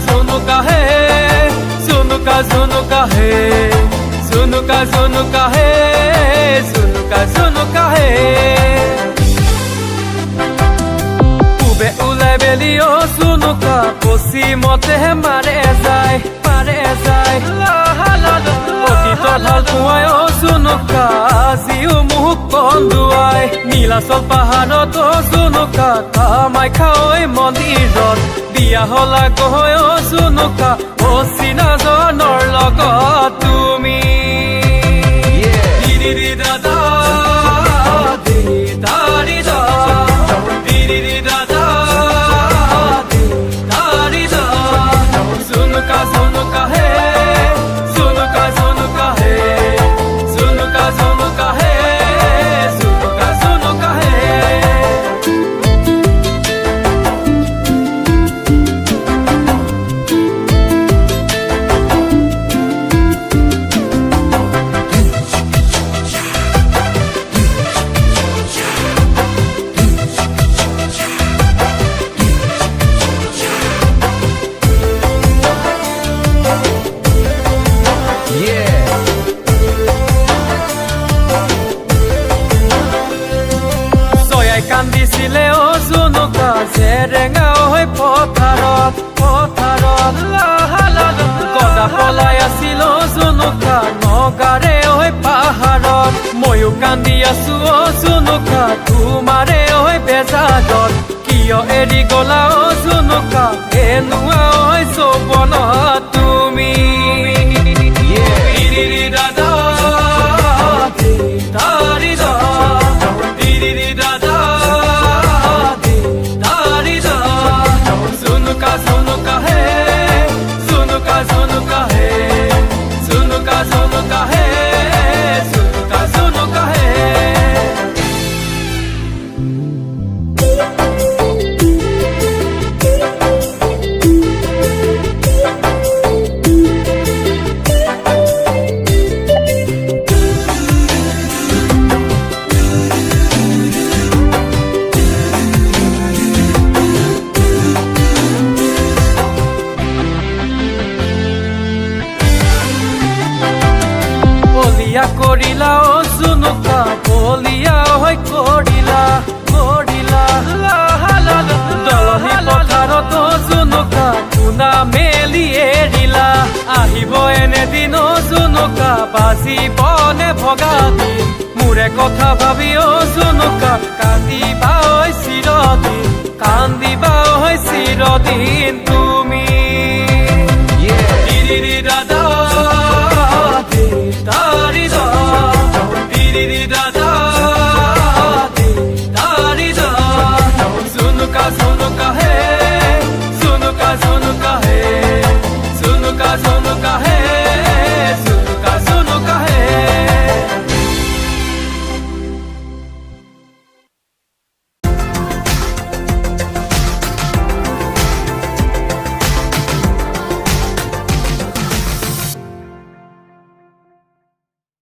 झुनुका है झुनुका झुनुका है झुनुका झुनुका है झुनुका झुनुका है পূবে ওলাই বেলিও झुनुका পশ্চিমতে মাৰে যায় অতীতৰ ভাল পোৱাই झुनुका আজিও মোক কন্দুৱাই নীলাচল পাহাৰত झुनुका কামাখ্যাঐ মন্দিৰত বিয়া হলা গৈ झुनुका অচিনাজনৰ লগত তুমি দিদি দাদা দিদাৰি দা দিদি দাদা দিদাৰি দা झुनुका झुनुका है झुनुका झुनुका है झुनुका झुनुका है झुनुका झुनुका है কান্দিছিলে झुनुका জেৰেঙা হৈ পথাৰত গদা পলাই আছিল झुनुका নগাৰে হৈ পাহাৰত ময়ো কান্দি আছো झुनुका তোমাৰে হৈ বেজাগত কিয় এৰি গলা झुनुका এনুৱা হৈ চবন তুমি দাদা দিদাৰি দা দিদি দাদা झुनुका झुनुका है झुनुका झुनुका है झुनुका झुनुका है झुनुका झुनुका है কৰিলা झुनुका বলিয়া হৈ কৰিলা দলনি পথাৰত झुनुका কোনা মেলি এৰিলা আহিব এনেদিন झुनुका বাজিবনে ভগা দিন মোৰে কথা ভাবি झुनुका কান্দিবা চিৰদিন